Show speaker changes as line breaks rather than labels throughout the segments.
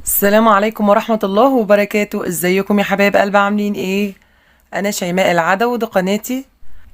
السلام عليكم ورحمة الله وبركاته. ازيكم يا حبايب قلب، عاملين ايه؟ انا شيماء العدو، ودي قناتي.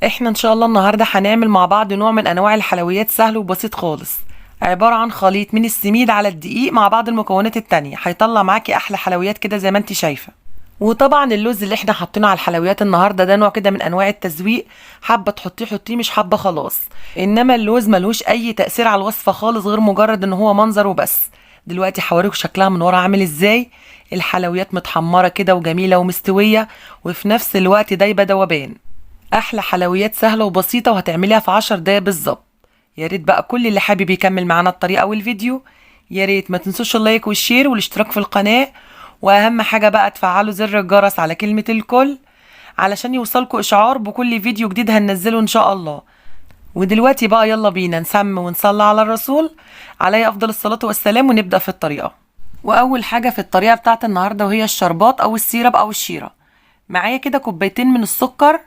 احنا ان شاء الله النهاردة هنعمل مع بعض نوع من انواع الحلويات سهل وبسيط خالص. عبارة عن خليط من السميد على الدقيق مع بعض المكونات التانية، هيطلع معاكي احلى حلويات كده زي ما انت شايفة. وطبعا اللوز اللي احنا حاطينه على الحلويات النهارده ده نوع كده من انواع التزويق. حابه تحطيه حطيه، مش حابه خلاص. انما اللوز ملوش اي تأثير على الوصفه خالص، غير مجرد ان هو منظر وبس. دلوقتي هوريكم شكلها من ورا عامل ازاي. الحلويات متحمره كده وجميله ومستويه، وفي نفس الوقت دايبه دوبان. احلى حلويات سهله وبسيطه، وهتعمليها في 10 دقايق بالظبط. يا ريت بقى كل اللي حابب يكمل معانا الطريقه والفيديو. يا ريت ما تنسوش اللايك والشير والاشتراك في القناه. واهم حاجة بقى تفعلوا زر الجرس على كلمة الكل، علشان يوصلكوا اشعار بكل فيديو جديد هننزله ان شاء الله. ودلوقتي بقى يلا بينا نسمي ونصلي على الرسول عليه افضل الصلاة والسلام، ونبدأ في الطريقة. واول حاجة في الطريقة بتاعت النهاردة وهي الشربات او السيرب او الشيرة. معايا كده كوبايتين من السكر،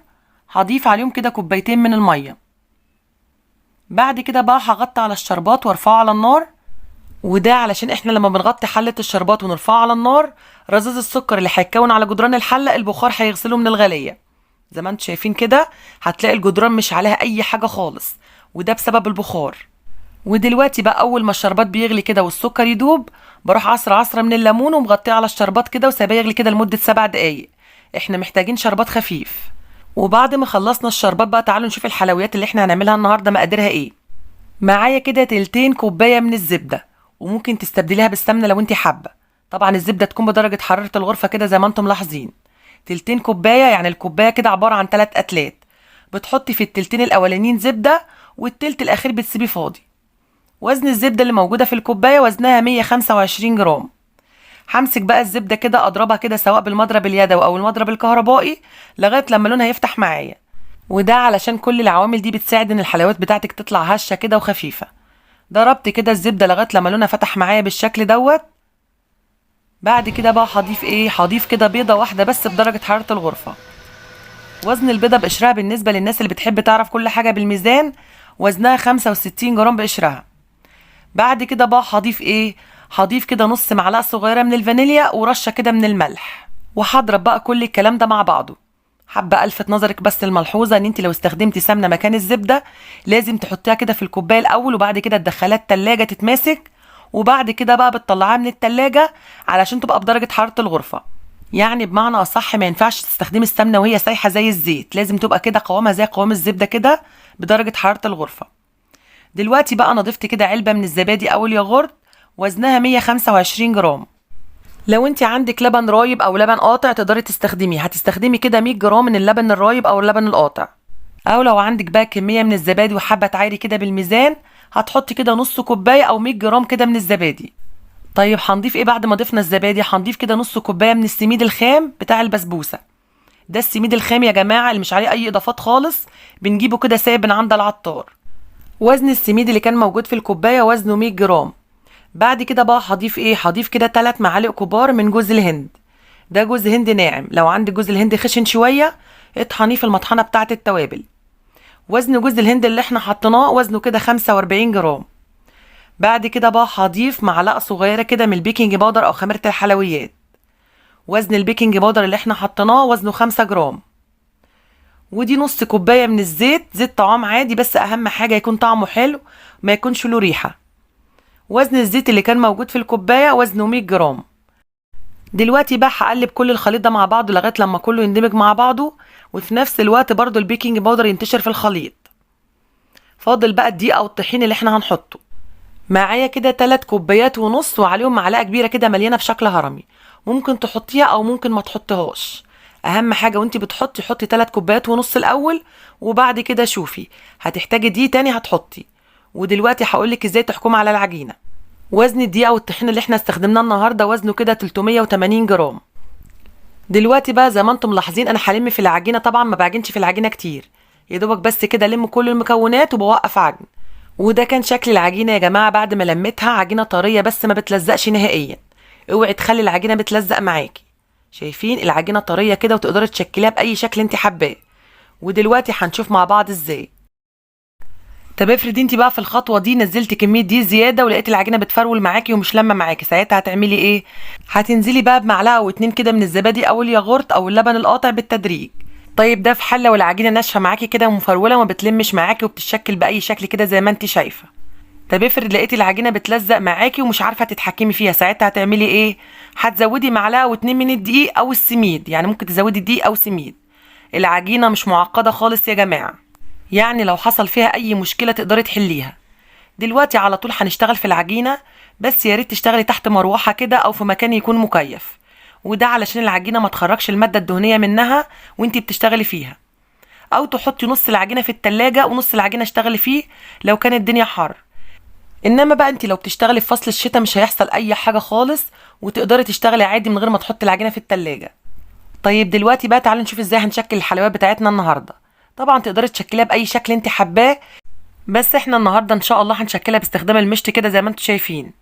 هضيف عليهم كده كوبايتين من المية. بعد كده بقى هغطي على الشربات وارفعه على النار. وده علشان احنا لما بنغطي حلة الشربات ونرفعها على النار، رذاذ السكر اللي هيتكون على جدران الحلة البخار هيغسله من الغلية. زي ما انتم شايفين كده، هتلاقي الجدران مش عليها اي حاجة خالص، وده بسبب البخار. ودلوقتي بقى اول ما الشربات بيغلي كده والسكر يدوب، بروح عصرة من الليمون ومغطيه على الشربات كده وسايباه يغلي كده لمدة 7 دقايق. احنا محتاجين شربات خفيف. وبعد ما خلصنا الشربات بقى، تعالوا نشوف الحلويات اللي احنا هنعملها النهارده مقاديرها ايه. معايا كده تلتين كوباية من الزبدة، وممكن تستبدليها بالسمنة لو انت حابة. طبعا الزبدة تكون بدرجة حرارة الغرفة كده زي ما انتم ملاحظين. تلتين كوباية يعني الكوباية كده عبارة عن 3 أتلات. بتحطي في التلتين الأولانيين زبدة، والتلت الأخير بتسيبيه فاضي. وزن الزبدة اللي موجودة في الكوباية وزنها 125 جرام. همسك بقى الزبدة كده أضربها كده سواء بالمضرب اليدوي أو المضرب الكهربائي لغاية لما لونها يفتح معايا. وده علشان كل العوامل دي بتساعد ان الحلويات بتاعتك تطلع هشة كده وخفيفة. ضربت كده الزبدة لغاية لما لونها فتح معايا بالشكل دوت. بعد كده بقى هضيف كده بيضة واحدة بس بدرجة حرارة الغرفة. وزن البيضة بقشرها بالنسبة للناس اللي بتحب تعرف كل حاجة بالميزان، وزنها 65 جرام بقشرها. بعد كده بقى هضيف كده نص معلقة صغيرة من الفانيليا ورشة كده من الملح. وهضرب بقى كل الكلام ده مع بعضه. حابة الفت نظرك بس الملحوظة ان انت لو استخدمتي سمنة مكان الزبدة، لازم تحطيها كده في الكوباية الاول، وبعد كده تدخليها التلاجة تتماسك. وبعد كده بقى بتطلعها من التلاجة علشان تبقى بدرجة حرارة الغرفة. يعني بمعنى اصح ما ينفعش تستخدمي السمنة وهي سايحة زي الزيت، لازم تبقى كده قوامها زي قوام الزبدة كده بدرجة حرارة الغرفة. دلوقتي بقى انا ضفت كده علبة من الزبادي او الياغورت، وزنها 125 جرام. لو انت عندك لبن رايب او لبن قاطع تقدري تستخدميه، هتستخدمي كده 100 جرام من اللبن الرايب او اللبن القاطع. او لو عندك بقى كميه من الزبادي وحابه تعايري كده بالميزان، هتحطي كده نص كوبايه او 100 جرام كده من الزبادي. طيب هنضيف ايه بعد ما ضفنا الزبادي؟ هنضيف كده نص كوبايه من السميد الخام بتاع البسبوسه. ده السميد الخام يا جماعه اللي مش عليه اي اضافات خالص، بنجيبه كده سايب من عند العطار. وزن السميد اللي كان موجود في الكوبايه وزنه 100 جرام. بعد كده بقى هضيف كده 3 معالق كبار من جوز الهند. ده جوز هند ناعم، لو عندك جوز الهند خشن شويه اطحنيه في المطحنه بتاعه التوابل. وزن جوز الهند اللي احنا حطيناه وزنه كده 45 جرام. بعد كده بقى هضيف معلقه صغيره كده من البيكنج باودر او خميره الحلويات. وزن البيكنج باودر اللي احنا حطيناه وزنه 5 جرام. ودي نص كوبايه من الزيت، زيت طعام عادي، بس اهم حاجه يكون طعمه حلو، ما يكونش له ريحه. وزن الزيت اللي كان موجود في الكوبايه وزنه 100 جرام. دلوقتي بقى هقلب كل الخليط ده مع بعضه لغايه لما كله يندمج مع بعضه، وفي نفس الوقت برضو البيكنج باودر ينتشر في الخليط. فاضل بقى الدقيق او الطحين اللي احنا هنحطه. معايا كده 3 كوبايات ونص، وعليهم معلقه كبيره كده مليانه بشكل هرمي. ممكن تحطيها او ممكن ما تحطيهاش. اهم حاجه وانت بتحطي حطي 3 كوبايات ونص الاول، وبعد كده شوفي هتحتاجي دقيق تاني هتحطي. ودلوقتي هقولك ازاي تحكمي على العجينه. وزن الدقيق او الطحين اللي احنا استخدمناه النهارده وزنه كده 380 جرام. دلوقتي بقى زي ما انتم ملاحظين انا هلم في العجينه، طبعا ما بعجنش في العجينه كتير، يا دوبك بس كده الم كل المكونات وبوقف عجن. وده كان شكل العجينه يا جماعه بعد ما لميتها، عجينه طريه بس ما بتلزقش نهائيا. اوعي تخلي العجينه بتلزق معاكي. شايفين العجينه طريه كده وتقدري تشكليها باي شكل انت حباه. ودلوقتي هنشوف مع بعض ازاي. طب افرضي انت بقى في الخطوه دي نزلتي كميه دي زياده ولقيت العجينه بتفرول معاكي ومش لامه معاكي، ساعتها هتعملي ايه؟ هتنزلي بقى بمعلقه او اتنين كده من الزبادي او الياغورت او اللبن القاطع بالتدريج. طيب ده في حله والعجينه ناشفه معاكي كده ومفروله وما بتلمش معاكي وبتتشكل باي شكل كده زي ما انت شايفه. طب افرض لقيتي العجينه بتلزق معاكي ومش عارفه تتحكمي فيها، ساعتها هتعملي ايه؟ هتزودي معلقه واتنين من الدقيق او السميد، يعني ممكن تزودي دقيق او سميد. العجينه مش معقده خالص يا جماعه، يعني لو حصل فيها اي مشكله تقدري تحليها. دلوقتي على طول هنشتغل في العجينه، بس يا ريت تشتغلي تحت مروحه كده او في مكان يكون مكيف، وده علشان العجينه ما تخرجش الماده الدهنيه منها وانتي بتشتغلي فيها. او تحطي نص العجينه في التلاجة ونص العجينه اشتغلي فيه لو كانت الدنيا حر. انما بقى انت لو بتشتغلي في فصل الشتاء مش هيحصل اي حاجه خالص، وتقدري تشتغلي عادي من غير ما تحطي العجينه في التلاجة. طيب دلوقتي بقى تعالوا نشوف ازاي هنشكل الحلويات بتاعتنا النهارده. طبعا تقدري تشكليها باي شكل انت حباه، بس احنا النهارده ان شاء الله هنشكلها باستخدام المشط كده زي ما انتم شايفين.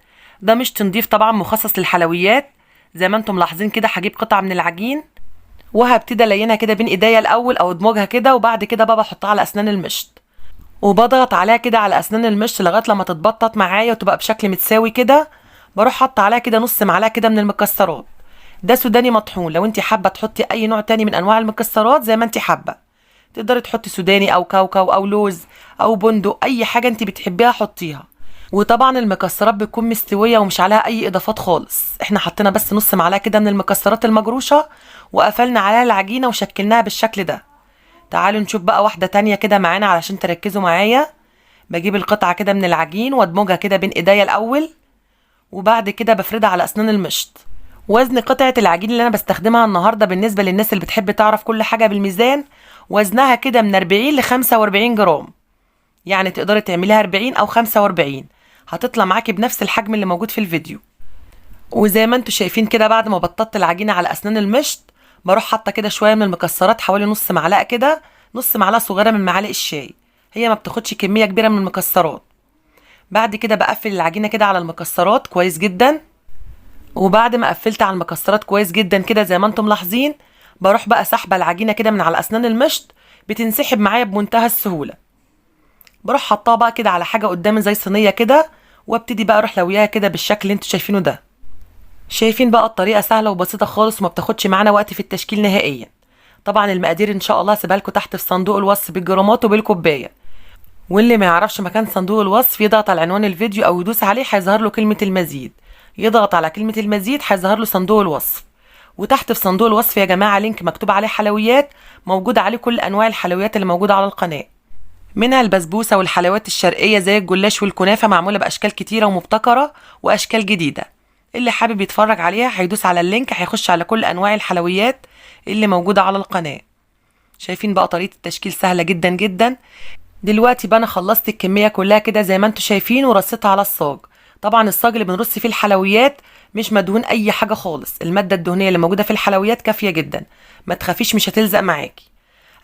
ده مشط نضيف طبعا مخصص للحلويات. زي ما انتم ملاحظين كده هجيب قطعه من العجين وهبتدي الينها كده بين ايديا الاول او ادمجها كده، وبعد كده بقى بحطها على اسنان المشط وبضغط عليها كده على اسنان المشط لغايه لما تتبطط معايا وتبقى بشكل متساوي كده. بروح حاطه عليها كده نص معلقه كده من المكسرات. ده سوداني مطحون، لو انت حابه تحطي اي نوع تاني من انواع المكسرات زي ما انت حابه، تقدري تحطي سوداني او كاوكاو او لوز او بندق، اي حاجه انت بتحبيها حطيها. وطبعا المكسرات بتكون مستويه ومش عليها اي اضافات خالص، احنا حطينا بس نص معلقه كده من المكسرات المجروشه وقفلنا عليها العجينه وشكلناها بالشكل ده. تعالوا نشوف بقى واحده تانية كده معانا علشان تركزوا معايا. بجيب القطعه كده من العجين وادمجها كده بين ايديا الاول، وبعد كده بفردها على اسنان المشط. وزن قطعه العجين اللي انا بستخدمها النهارده بالنسبه للناس اللي بتحب تعرف كل حاجه بالميزان، وزنها كده من 40 ل 45 جرام، يعني تقدري تعمليها 40 او 45، هتطلع معاكي بنفس الحجم اللي موجود في الفيديو. وزي ما انتوا شايفين كده بعد ما بططت العجينه على اسنان المشط، بروح حاطه كده شويه من المكسرات، حوالي نص معلقه كده، نص معلقه صغيره من معالق الشاي، هي ما بتاخدش كميه كبيره من المكسرات. بعد كده بقفل العجينه كده على المكسرات كويس جدا، وبعد ما قفلت على المكسرات كويس جدا كده زي ما انتم ملاحظين، بروح بقى سحبه العجينه كده من على اسنان المشط، بتنسحب معايا بمنتهى السهوله. بروح حطاها بقى كده على حاجه قدامي زي صينيه كده، وابتدي بقى اروح لوياها كده بالشكل اللي انتوا شايفينه ده. شايفين بقى الطريقه سهله وبسيطه خالص وما بتاخدش معانا وقت في التشكيل نهائيا. طبعا المقادير ان شاء الله هسيبها لكم تحت في صندوق الوصف بالجرامات وبالكوبايه، واللي ما يعرفش مكان صندوق الوصف يضغط على عنوان الفيديو او يدوس عليه هيظهر له كلمه المزيد، يضغط على كلمه المزيد هيظهر له صندوق الوصف. وتحت في صندوق الوصف يا جماعه لينك مكتوب عليه حلويات، موجود عليه كل انواع الحلويات اللي موجوده على القناه، منها البسبوسه والحلويات الشرقيه زي الجلاش والكنافه معموله باشكال كتيره ومبتكره واشكال جديده. اللي حابب يتفرج عليها هيدوس على اللينك هيخش على كل انواع الحلويات اللي موجوده على القناه. شايفين بقى طريقه التشكيل سهله جدا جدا. دلوقتي بقى انا خلصت الكميه كلها كده زي ما انتم شايفين ورصيتها على الصاج. طبعا الصاج اللي بنرص فيه الحلويات مش مدهون اي حاجه خالص، الماده الدهنيه اللي موجوده في الحلويات كافيه جدا، ما تخافيش مش هتلزق معاكي.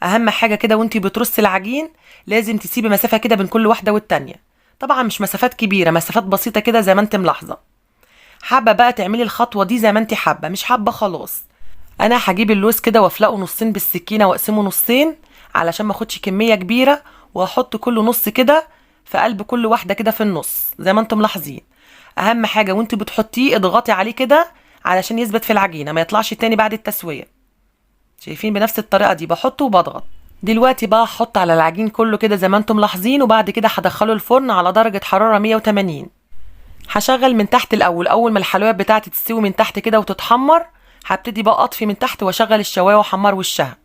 اهم حاجه كده وانتي بترصي العجين لازم تسيبي مسافه كده بين كل واحده والتانيه، طبعا مش مسافات كبيره، مسافات بسيطه كده زي ما انت ملاحظه. حابه بقى تعملي الخطوه دي زي ما انت حابه، مش حابه خلاص. انا هجيب اللوز كده وافلقه نصين بالسكينه واقسمه نصين علشان ما اخدش كميه كبيره، واحط كل نص كده في قلب كل واحده كده في النص زي ما انتم ملاحظين. اهم حاجه وانت بتحطيه اضغطي عليه كده علشان يثبت في العجينه ما يطلعش تاني بعد التسويه. شايفين بنفس الطريقه دي بحطه وبضغط. دلوقتي بقى هحط على العجين كله كده زي ما انتم ملاحظين، وبعد كده هدخله الفرن على درجه حراره 180. هشغل من تحت الاول، اول ما الحلويات بتاعتي تستوي من تحت كده وتتحمر هبتدي بقى اطفي من تحت واشغل الشوايه واحمر وشها.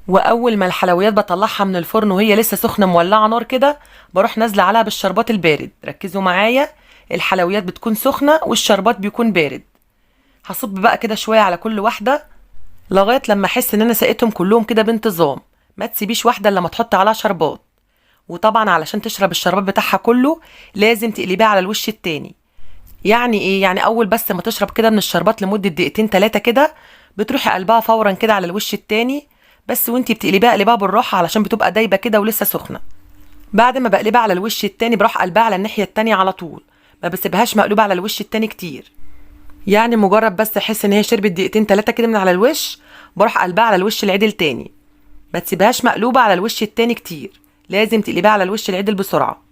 واول ما الحلويات بطلعها من الفرن وهي لسه سخنه مولعه نار كده، بروح نازله عليها بالشربات البارد. ركزوا معايا، الحلويات بتكون سخنه والشربات بيكون بارد. هصب بقى كده شويه على كل واحده لغايه لما احس ان انا سقيتهم كلهم كده بانتظام، ما تسيبيش واحده الا لما تحطي عليها شربات. وطبعا علشان تشرب الشربات بتاعها كله لازم تقلبيها على الوش التاني. يعني ايه؟ يعني اول بس ما تشرب كده من الشربات لمده دقيقتين 3 كده، بتروحي قلبها فورا كده على الوش التاني، بس وانتي بتقلبيها قلبها بالراحه علشان بتبقى دايبه كده ولسه سخنه. بعد ما بقلبها على الوش التاني بروح قلبها على الناحيه التانيه على طول، ما بسيبهاش مقلوبه على الوش التاني كتير. يعني مجرد بس احس ان هي شربت دقيقتين 3 كده من على الوش، بروح قلبها على الوش العدل تاني. ما تسيبهاش مقلوبه على الوش التاني كتير، لازم تقلبيها على الوش العدل بسرعه.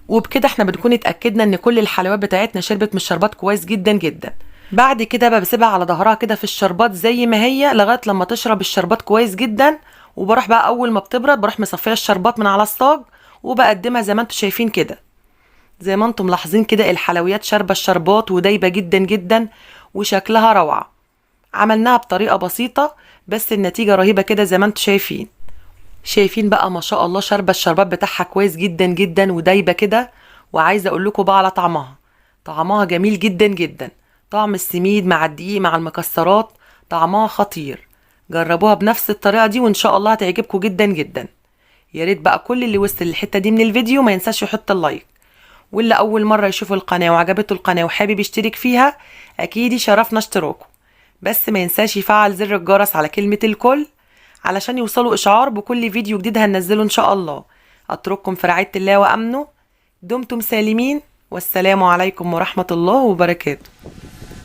وبكده احنا بنكون اتاكدنا ان كل الحلويات بتاعتنا شربت من الشربات كويس جدا جدا. بعد كده بقى بسيبها على ظهرها كده في الشربات زي ما هي لغايه لما تشرب الشربات كويس جدا. وبروح بقى اول ما بتبرد بروح مصفيه الشربات من على الصاج وبقدمها زي ما انتم شايفين كده. زي ما انتم ملاحظين كده الحلويات شاربه الشربات ودايبه جدا جدا وشكلها روعه. عملناها بطريقه بسيطه بس النتيجه رهيبه كده زي ما انتم شايفين. شايفين بقى ما شاء الله شاربه الشربات بتاعها كويس جدا جدا ودايبه كده. وعايزه اقول لكم بقى على طعمها. طعمها جميل جدا جدا. طعم السميد مع الدقيق مع المكسرات طعمها خطير. جربوها بنفس الطريقه دي وان شاء الله هتعجبكم جدا جدا. يا ريت بقى كل اللي وصل للحته دي من الفيديو ما ينساش يحط اللايك. واللي اول مره يشوف القناه وعجبته القناه وحابب يشترك فيها اكيد يشرفنا اشتراكه. بس ما ينساش يفعل زر الجرس على كلمه الكل علشان يوصلوا اشعار بكل فيديو جديد هننزله ان شاء الله. اترككم في رعايه الله وامنه. دمتم سالمين والسلام عليكم ورحمه الله وبركاته.